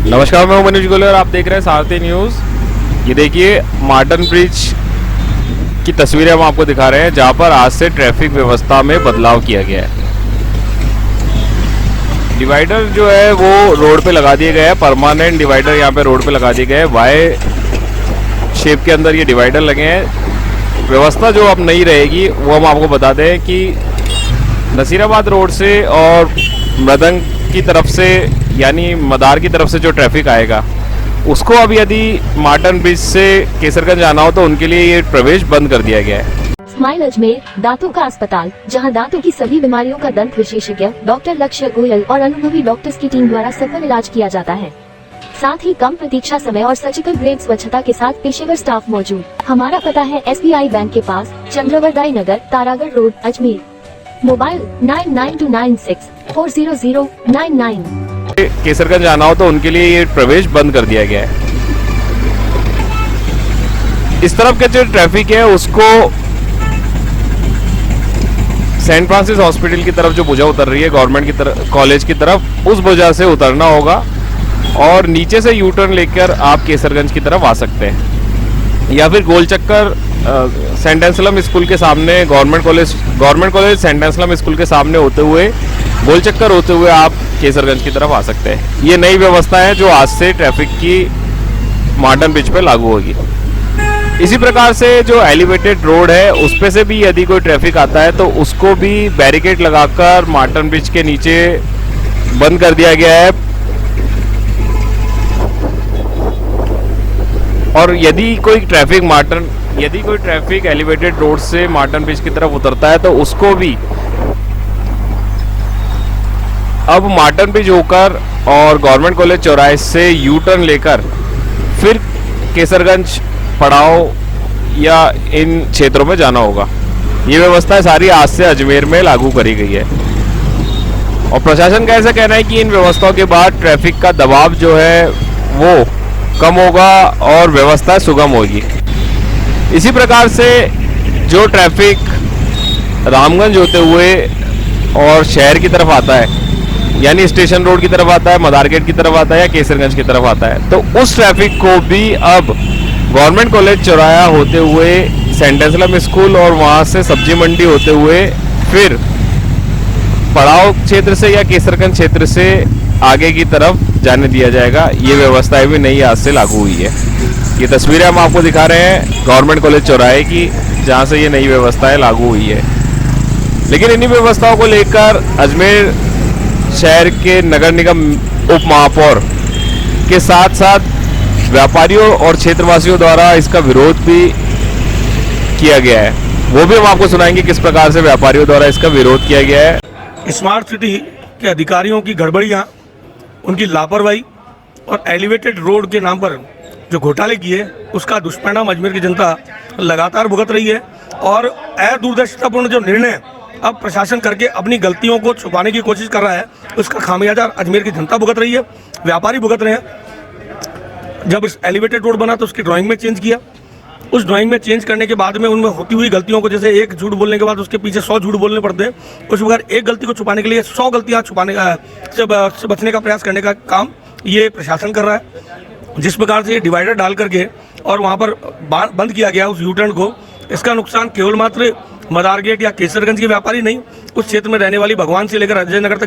नमस्कार, मैं मनीष गोले और आप देख रहे हैं सारथी न्यूज़। ये देखिए मार्टन ब्रिज की तस्वीरें हम आपको दिखा रहे हैं, जहां पर आज से ट्रैफिक व्यवस्था में बदलाव किया गया है। डिवाइडर जो है वो रोड पे लगा दिए गए हैं, परमानेंट डिवाइडर यहाँ पे रोड पे लगा दिए गए हैं। वाई शेप के अंदर ये डिवाइडर लगे हैं। व्यवस्था जो अब नहीं रहेगी वो हम आपको बता दें कि नसीराबाद रोड से और मृदंग की तरफ से यानी मदार की तरफ से जो ट्रैफिक आएगा उसको अब यदि मार्टन ब्रिज से केसरगंज आना हो तो उनके लिए ये प्रवेश बंद कर दिया गया है। स्माइल अजमेर दांतों का अस्पताल, जहां दांतों की सभी बीमारियों का दंत विशेषज्ञ डॉक्टर लक्ष्य गोयल और अनुभवी डॉक्टर्स की टीम द्वारा सफल इलाज किया जाता है। साथ ही कम प्रतीक्षा समय और सर्जिकल ग्रेड स्वच्छता के साथ पेशेवर स्टाफ मौजूद। हमारा पता है SBI बैंक के पास, चंद्रवरदाई नगर, तारागढ़ रोड, अजमेर। मोबाइल 9929640099। केसरगंज आना हो तो उनके लिए ये प्रवेश बंद कर दिया गया है। इस तरफ के जो ट्रैफिक है उसको सेंट फ्रांसिस हॉस्पिटल की तरफ जो भुजा उतर रही है गवर्नमेंट की तरफ, कॉलेज की तरफ, उस भुजा से उतरना होगा और नीचे से यू टर्न लेकर आप केसरगंज की तरफ आ सकते हैं, या फिर गोल चक्कर सेंट एंसलम स्कूल के सामने government college Saint Anselm school के सामने होते हुए गोल चक्कर होते हुए आप केसरगंज की तरफ आ सकते हैं। ये नई व्यवस्था है जो आज से ट्रैफिक की मार्टन ब्रिज पे लागू होगी। इसी प्रकार से जो एलिवेटेड रोड है उस पे से भी यदि कोई ट्रैफिक आता है तो उसको भी बैरिकेड लगाकर मार्टन ब्रिज के नीचे बंद कर दिया गया है। और यदि कोई ट्रैफिक एलिवेटेड रोड से मार्टन ब्रिज की तरफ उतरता है तो उसको भी अब मार्टन ब्रिज होकर और गवर्नमेंट कॉलेज चौराहे से यू टर्न लेकर फिर केसरगंज, पड़ाव या इन क्षेत्रों में जाना होगा। ये व्यवस्था सारी आज से अजमेर में लागू करी गई है और प्रशासन का ऐसा कहना है कि इन व्यवस्थाओं के बाद ट्रैफिक का दबाव जो है वो कम होगा और व्यवस्था सुगम होगी। इसी प्रकार से जो ट्रैफिक रामगंज होते हुए और शहर की तरफ आता है, यानी स्टेशन रोड की तरफ आता है, मदार गेट की तरफ आता है या केसरगंज की तरफ आता है, तो उस ट्रैफिक को भी अब गवर्नमेंट कॉलेज चौराहा होते हुए सेंट एंसलम स्कूल और वहां से सब्जी मंडी होते हुए फिर पड़ाव क्षेत्र से या केसरगंज क्षेत्र से आगे की तरफ जाने दिया जाएगा। ये व्यवस्थाएं भी नई आज से लागू हुई है। ये तस्वीरें हम आपको दिखा रहे हैं गवर्नमेंट कॉलेज चौराहे की, जहां से ये नई व्यवस्थाएं लागू हुई है। लेकिन इन्हीं व्यवस्थाओं को लेकर अजमेर शहर के नगर निगम उप महापौर के साथ साथ व्यापारियों और क्षेत्रवासियों द्वारा इसका विरोध भी किया गया है। वो भी हम आपको सुनाएंगे किस प्रकार से व्यापारियों द्वारा इसका विरोध किया गया है। स्मार्ट सिटी के अधिकारियों की गड़बड़ियाँ, उनकी लापरवाही और एलिवेटेड रोड के नाम पर जो घोटाले किए उसका दुष्परिणाम अजमेर की जनता लगातार भुगत रही है। और दूरदर्शितापूर्ण जो निर्णय अब प्रशासन करके अपनी गलतियों को छुपाने की कोशिश कर रहा है, उसका खामियाजा अजमेर की जनता भुगत रही है, व्यापारी भुगत रहे हैं। जब इस एलिवेटेड रोड बना तो उसकी ड्राइंग में चेंज किया, उस ड्राइंग में चेंज करने के बाद में उनमें होती हुई गलतियों को, जैसे एक झूठ बोलने के बाद उसके पीछे 100 झूठ बोलने पड़ते हैं, उस प्रकार एक गलती को छुपाने के लिए 100 गलतियाँ छुपाने से बचने का प्रयास करने का काम ये प्रशासन कर रहा है। जिस प्रकार से ये डिवाइडर डाल करके और वहाँ पर बंद किया गया उस यू टर्न को, इसका नुकसान केवल मात्र मदार गेट या केसरगंज के व्यापारी नहीं, उस क्षेत्र में रहने वाली भगवानगंज से लेकर अजय नगर तक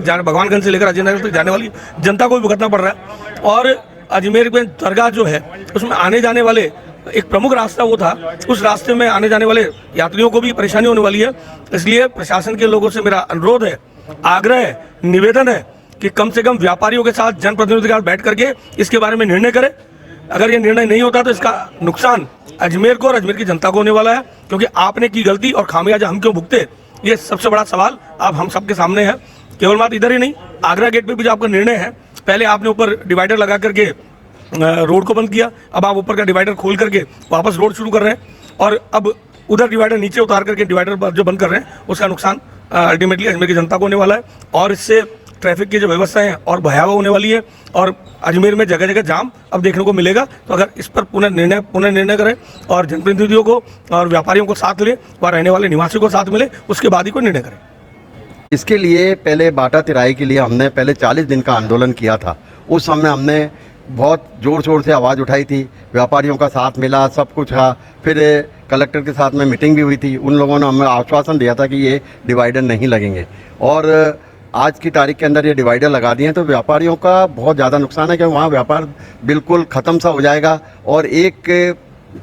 जाने वाली जनता को भी भुगतना पड़ रहा है। और अजमेर में दरगाह जो है उसमें आने जाने वाले एक प्रमुख रास्ता वो था, उस रास्ते में आने जाने वाले यात्रियों को भी परेशानी होने वाली है। इसलिए प्रशासन के लोगों से मेरा अनुरोध है, आग्रह है, निवेदन है कि कम से कम व्यापारियों के साथ, जनप्रतिनिधियों के साथ बैठ करके इसके बारे में निर्णय करें। अगर ये निर्णय नहीं होता तो इसका नुकसान अजमेर को और अजमेर की जनता को होने वाला है, क्योंकि आपने की गलती और खामियाजा हम क्यों भुगते, ये सबसे बड़ा सवाल अब हम सबके सामने है। केवल बात इधर ही नहीं, आगरा गेट पे भी जो आपका निर्णय है, पहले आपने ऊपर डिवाइडर लगा करके रोड को बंद किया, अब आप ऊपर का डिवाइडर खोल करके वापस रोड शुरू कर रहे हैं और अब उधर डिवाइडर नीचे उतार करके डिवाइडर जो बंद कर रहे हैं, उसका नुकसान अल्टीमेटली अजमेर की जनता को होने वाला है। और इससे ट्रैफिक की जो व्यवस्थाएं हैं और भयावह होने वाली है और अजमेर में जगह जगह जाम अब देखने को मिलेगा। तो अगर इस पर पुनर्निर्णय करें और जनप्रतिनिधियों को और व्यापारियों को साथ लें, वहाँ रहने वाले निवासियों को साथ मिले, उसके बाद ही कोई निर्णय करें। इसके लिए पहले बाटा तिराई के लिए हमने पहले 40 दिन का आंदोलन किया था। उस समय हमने बहुत ज़ोर शोर से आवाज़ उठाई थी, व्यापारियों का साथ मिला, सब कुछ था। फिर कलेक्टर के साथ में मीटिंग भी हुई थी, उन लोगों ने हमें आश्वासन दिया था कि ये डिवाइडर नहीं लगेंगे, और आज की तारीख के अंदर ये डिवाइडर लगा दिए हैं। तो व्यापारियों का बहुत ज़्यादा नुकसान है कि वहाँ व्यापार बिल्कुल ख़त्म सा हो जाएगा, और एक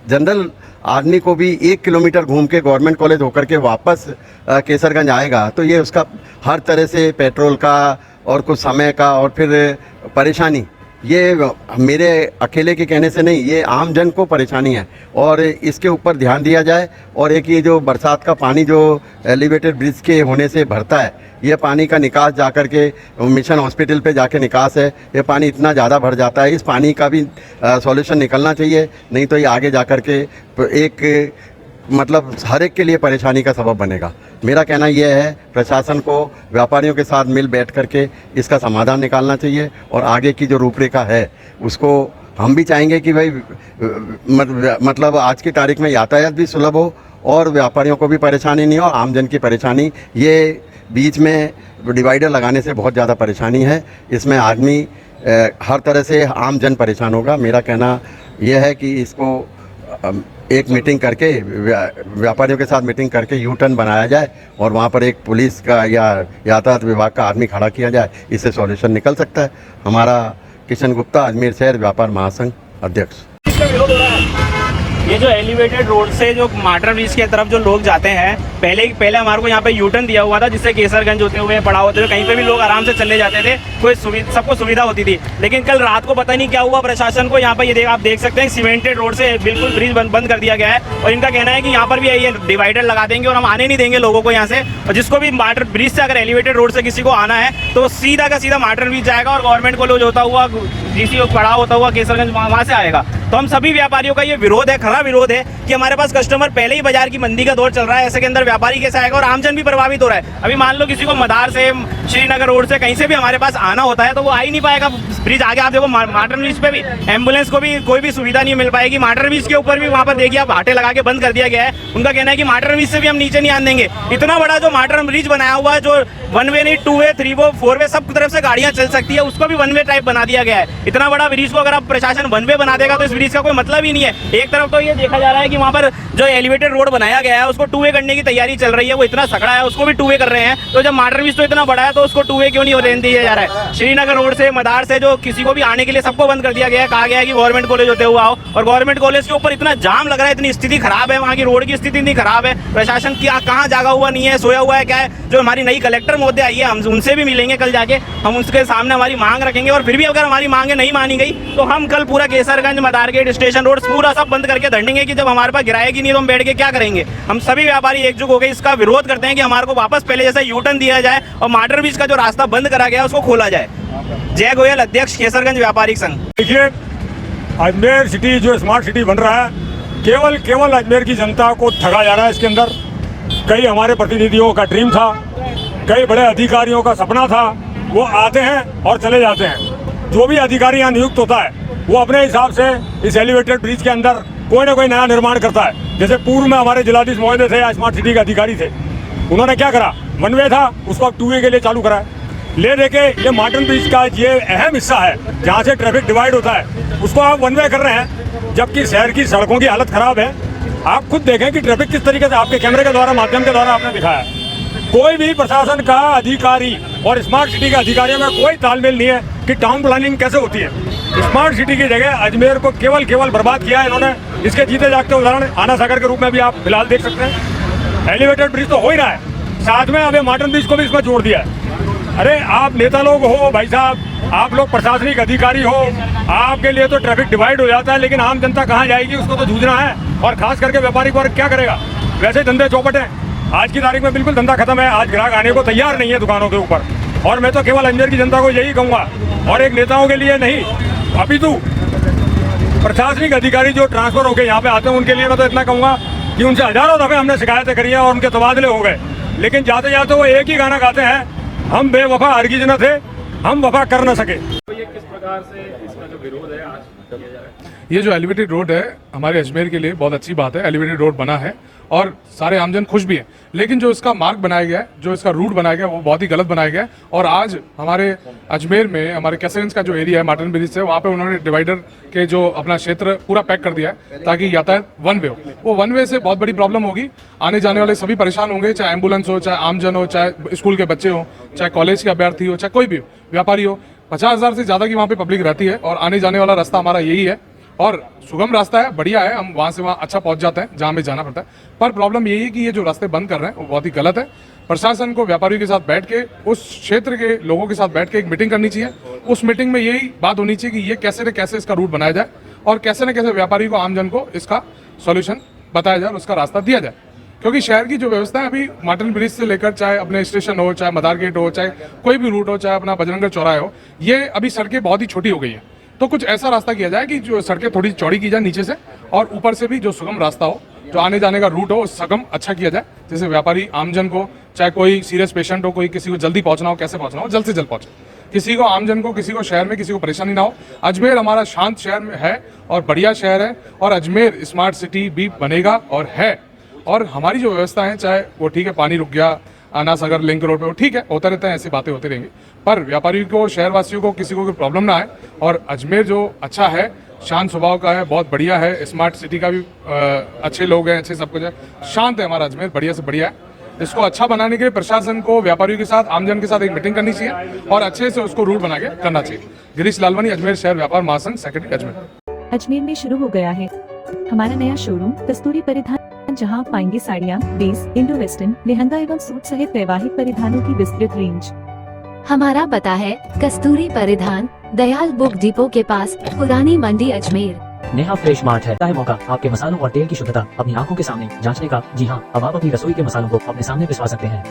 जनरल आदमी को भी 1 किलोमीटर घूम के गवर्नमेंट कॉलेज होकर के वापस केसरगंज आएगा, तो ये उसका हर तरह से पेट्रोल का और कुछ समय का और फिर परेशानी, ये मेरे अकेले के कहने से नहीं, ये आम जन को परेशानी है, और इसके ऊपर ध्यान दिया जाए। और एक ये जो बरसात का पानी जो एलिवेटेड ब्रिज के होने से भरता है, ये पानी का निकास जाकर के मिशन हॉस्पिटल पे जाके निकास है, ये पानी इतना ज़्यादा भर जाता है, इस पानी का भी सॉल्यूशन निकलना चाहिए, नहीं तो ये आगे जाकर के एक मतलब हर एक के लिए परेशानी का सबब बनेगा। मेरा कहना यह है, प्रशासन को व्यापारियों के साथ मिल बैठ करके इसका समाधान निकालना चाहिए, और आगे की जो रूपरेखा है उसको हम भी चाहेंगे कि भाई मतलब आज की तारीख में यातायात भी सुलभ हो और व्यापारियों को भी परेशानी नहीं हो, आम जन की परेशानी, ये बीच में डिवाइडर लगाने से बहुत ज़्यादा परेशानी है, इसमें आदमी हर तरह से आम जन परेशान होगा। मेरा कहना यह है कि इसको एक मीटिंग करके व्यापारियों के साथ मीटिंग करके यू टर्न बनाया जाए, और वहाँ पर एक पुलिस का या यातायात विभाग का आदमी खड़ा किया जाए, इससे सॉल्यूशन निकल सकता है। हमारा किशन गुप्ता, अजमेर शहर व्यापार महासंघ अध्यक्ष। ये जो एलिवेटेड रोड से जो माटर ब्रिज की तरफ जो लोग जाते हैं, पहले हमारे को यहाँ पे यू टर्न दिया हुआ था, जिससे केसरगंज होते हुए पड़ाव होते हुए कहीं पे भी लोग आराम से चले जाते थे, कोई सबको सुविधा होती थी। लेकिन कल रात को पता नहीं क्या हुआ, प्रशासन को यहाँ पर ये आप देख सकते हैं सीमेंटेड रोड से बिल्कुल ब्रिज बंद कर दिया गया है, और इनका कहना है कि यहाँ पर भी ये डिवाइडर लगा देंगे और हम आने नहीं देंगे लोगों को यहाँ से। और जिसको भी माटर ब्रिज से अगर एलिवेटेड रोड से किसी को आना है तो सीधा का सीधा माटर ब्रिज जाएगा, और गवर्नमेंट कॉलेज होता हुआ जीसी पड़ाव होता हुआ केसरगंज वहाँ से आएगा। तो हम सभी व्यापारियों का ये विरोध है, खड़ा विरोध है कि हमारे पास कस्टमर, पहले ही बाजार की मंदी का दौर चल रहा है, ऐसे के अंदर व्यापारी कैसे आएगा, और आमजन भी प्रभावित हो रहा है। अभी मान लो किसी को मदार से, श्रीनगर रोड से, कहीं से भी हमारे पास आना होता है तो वो आ ही नहीं पाएगा ब्रिज आगे। आप देखो माटर ब्रिज पे भी एम्बुलेंस को भी कोई भी सुविधा नहीं मिल पाएगी। माटर ब्रिज के ऊपर भी वहाँ पर देखिए आप हाटे लगा के बंद कर दिया गया है। उनका कहना है कि माटर ब्रिज से भी हम नीचे नहीं आने देंगे। इतना बड़ा जो माटर ब्रिज बनाया हुआ है, जो 1 वे नहीं 2 वे 3 वे 4 वे सब तरफ से गाड़ियाँ चल सकती है, उसको भी 1 वे टाइप बना दिया गया है। इतना बड़ा ब्रिज को अगर आप प्रशासन 1 वे बना देगा तो इस ब्रिज का कोई मतलब ही नहीं है। एक तरफ तो ये देखा जा रहा है कि वहाँ पर जो एलिवेटेड रोड बनाया गया है उसको 2 वे करने की तैयारी चल रही है, वो इतना सकड़ा है, उसको भी 2 वे कर रहे हैं। तो जब माटर ब्रिज तो इतना बड़ा है तो उसको 2 वे क्यों नहीं रहने दिया जा रहा है? श्रीनगर रोड से, मदार से जो किसी को भी आने के लिए सबको बंद कर दिया गया है, कहा गया है कि गवर्नमेंट कॉलेज होते हुए आओ, और गवर्नमेंट कॉलेज के ऊपर इतना जाम लग रहा है, इतनी स्थिति खराब है, वहाँ की रोड की स्थिति इतनी खराब है। प्रशासन क्या कहाँ जागा हुआ नहीं है, सोया हुआ है क्या है? जो हमारी नई कलेक्टर महोदय आई है, हम उनसे भी मिलेंगे कल जाके, हम उसके सामने हमारी मांग रखेंगे, और फिर भी अगर हमारी मांगे नहीं मानी गई तो हम कल पूरा केसरगंज, मदार गेट, स्टेशन रोड पूरा सब बंद करके धंडेंगे कि जब हमारे पास गिराएगी नहीं तो हम बैठ के क्या करेंगे। हम सभी व्यापारी एकजुट होकर इसका विरोध करते हैं कि हमारे को वापस पहले जैसा यू टर्न दिया जाए और माटर ब्रिज का जो रास्ता बंद करा गया उसको खोला जाए। जय गोयल, अध्यक्ष केसरगंज व्यापारिक संघ। देखिए, अजमेर सिटी जो स्मार्ट सिटी बन रहा है, केवल अजमेर की जनता को ठगा जा रहा है। इसके अंदर कई हमारे प्रतिनिधियों का ड्रीम था, कई बड़े अधिकारियों का सपना था, वो आते हैं और चले जाते हैं। जो भी अधिकारी यहाँ नियुक्त होता है वो अपने हिसाब से इस एलिवेटेड ब्रिज के अंदर कोई ना कोई नया निर्माण करता है। जैसे पूर्व में हमारे जिलाधीश महोदय थे, स्मार्ट सिटी के अधिकारी थे, उन्होंने क्या करा, 1 वे था उसको अब 2 वे के लिए चालू करा है। ले देके ये मार्टन ब्रिज का ये अहम हिस्सा है जहाँ से ट्रैफिक डिवाइड होता है, उसको आप 1 वे कर रहे हैं, जबकि शहर की सड़कों की हालत खराब है। आप खुद देखें कि ट्रैफिक किस तरीके से आपके कैमरे के द्वारा, माध्यम के द्वारा आपने दिखाया है। कोई भी प्रशासन का अधिकारी और स्मार्ट सिटी के अधिकारियों में कोई तालमेल नहीं है कि टाउन प्लानिंग कैसे होती है। स्मार्ट सिटी की जगह अजमेर को केवल बर्बाद किया है इन्होंने। इसके जीते जागते उदाहरण आना सागर के रूप में भी आप फिलहाल देख सकते हैं। एलिवेटेड ब्रिज तो हो ही रहा है, साथ में अब मार्टन ब्रिज को भी इसमें जोड़ दिया है। अरे आप नेता लोग हो भाई साहब, आप लोग प्रशासनिक अधिकारी हो, आपके लिए तो ट्रैफिक डिवाइड हो जाता है, लेकिन आम जनता कहाँ जाएगी, उसको तो जूझना है। और खास करके व्यापारिक वर्ग क्या करेगा? वैसे धंधे चौपट हैं, आज की तारीख में बिल्कुल धंधा खत्म है, आज ग्राहक आने को तैयार नहीं है दुकानों के ऊपर। और मैं तो केवल अजमेर की जनता को यही कहूँगा, और एक नेताओं के लिए नहीं, अपितु प्रशासनिक अधिकारी जो ट्रांसफर होकर यहाँ पे आते हैं उनके लिए मैं तो इतना कहूँगा कि उनसे हजारों दफे हमने शिकायतें करी हैं और उनके तबादले हो गए, लेकिन जाते जाते वो एक ही गाना गाते हैं, हम बेवफा हरगिज़ न थे, हम वफा कर न सके। प्रकार से इसका जो विरोध है आज किया जा रहा है? ये जो एलिवेटेड रोड है हमारे अजमेर के लिए बहुत अच्छी बात है। एलिवेटेड रोड बना है और सारे आमजन खुश भी हैं, लेकिन जो इसका मार्ग बनाया गया है, जो इसका रूट बनाया गया है, वो बहुत ही गलत बनाया गया है। और आज हमारे अजमेर में हमारे कैसरगंज का जो एरिया है मार्टन ब्रिज से, वहाँ पे उन्होंने डिवाइडर के जो अपना क्षेत्र पूरा पैक कर दिया है ताकि यातायात वन वे हो। वो वन वे से बहुत बड़ी प्रॉब्लम होगी, आने जाने वाले सभी परेशान होंगे, चाहे एम्बुलेंस हो, चाहे आमजन हो, चाहे स्कूल के बच्चे हो, चाहे कॉलेज के अभ्यर्थी हो, चाहे कोई भी हो, व्यापारी हो। 50,000 से ज़्यादा की वहाँ पे पब्लिक रहती है और आने जाने वाला रास्ता हमारा यही है और सुगम रास्ता है, बढ़िया है, हम वहाँ से वहाँ अच्छा पहुँच जाते हैं जहाँ हमें जाना पड़ता है। पर प्रॉब्लम यही है कि ये जो रास्ते बंद कर रहे हैं वो बहुत ही गलत है। प्रशासन को व्यापारियों के साथ बैठ के, उस क्षेत्र के लोगों के साथ बैठ के एक मीटिंग करनी चाहिए। उस मीटिंग में यही बात होनी चाहिए कि ये कैसे न कैसे इसका रूट बनाया जाए और कैसे न कैसे व्यापारी को, आमजन को इसका सॉल्यूशन बताया जाए और उसका रास्ता दिया जाए। क्योंकि शहर की जो व्यवस्था है अभी मार्टन ब्रिज से लेकर चाहे अपने स्टेशन हो, चाहे मदार गेट हो, चाहे कोई भी रूट हो, चाहे अपना बजरंगगढ़ चौराहे हो, ये अभी सड़कें बहुत ही छोटी हो गई हैं। तो कुछ ऐसा रास्ता किया जाए कि जो सड़कें थोड़ी चौड़ी की जाए नीचे से और ऊपर से भी जो सुगम रास्ता हो, जो आने जाने का रूट हो सुगम अच्छा किया जाए, जैसे व्यापारी आमजन को, चाहे कोई सीरियस पेशेंट हो, कोई किसी को जल्दी पहुंचना हो, कैसे पहुंचना हो, जल्द से जल्द पहुंचे, किसी को, आमजन को, किसी को शहर में किसी को परेशानी ना हो। अजमेर हमारा शांत शहर में है और बढ़िया शहर है और अजमेर स्मार्ट सिटी भी बनेगा और है। और हमारी जो व्यवस्था है, चाहे वो ठीक है पानी रुक गया आना सागर लिंक रोड पे, वो ठीक है, होता रहता है, ऐसी बातें होती रहेंगी, पर व्यापारियों को, शहरवासियों को, किसी को कोई प्रॉब्लम ना आए। और अजमेर जो अच्छा है, शांत स्वभाव का है, बहुत बढ़िया है, स्मार्ट सिटी का भी अच्छे लोग हैं, अच्छे सब कुछ है, शांत है हमारा अजमेर, बढ़िया से बढ़िया है। इसको अच्छा बनाने के लिए प्रशासन को व्यापारियों के साथ, आमजन के साथ एक मीटिंग करनी चाहिए और अच्छे से उसको रूट बना के करना चाहिए। गिरीश लालवानी, अजमेर शहर व्यापार महासंघ, सेक्रेटरी अजमेर। अजमेर में शुरू हो गया है हमारा नया शोरूम कस्तूरी परिधान, जहां आप पाएंगे साड़ियां, बेस, इंडो वेस्टर्न, लेहंगा एवं सूट सहित वैवाहिक परिधानों की विस्तृत रेंज। हमारा पता है कस्तूरी परिधान, दयाल बुक डिपो के पास, पुरानी मंडी, अजमेर। नेहा फ्रेश मार्ट है मौका आपके मसालों और तेल की शुद्धता अपनी आंखों के सामने जांचने का। जी हाँ, अब आप अपनी रसोई के मसालों को अपने सामने पिसवा सकते हैं,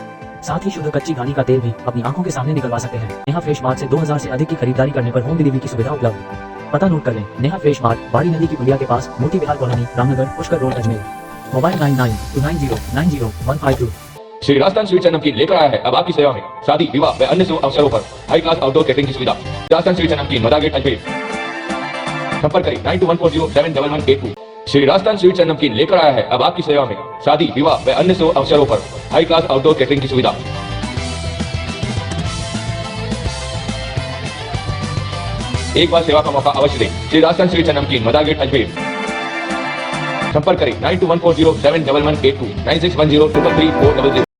साथ ही शुद्ध कच्ची घानी का तेल भी अपनी आंखों के सामने निकलवा सकते हैं। नेहा फ्रेश मार्ट से 2000 से अधिक की खरीदारी करने पर होम डिलीवरी की सुविधा उपलब्ध। पता नोट कर लें, नेहा फ्रेश मार्ट, बाड़ी नदी की पुलिया के पास, Moti Vihar colony, Ramnagar, Pushkar road, Ajmer. Mobile 9929090152। Shri Rajasthan sweets and namkeen लेकर आया है अब आपकी सेवा में शादी, विवाह व अन्य शुभ अवसरों पर हाई क्लास आउटडोर कैटरिंग की सुविधा। राजस्थान स्वीट्स एंड नमकीन, मदार गेट, अजमेर। संपर्क करें 9214071182। श्री राजस्थान स्वीट्स एंड नमकीन लेकर आया है अब आपकी सेवा में शादी, विवाह व अन्य शुभ अवसरों पर हाई क्लास आउटडोर कैटरिंग की सुविधा। एक बार सेवा का मौका अवश्य दें। श्री राजस्थान स्वीट्स एंड नमकीन, मदार गेट, अजमेर। संपर्क करें 9214071182, 9610333400।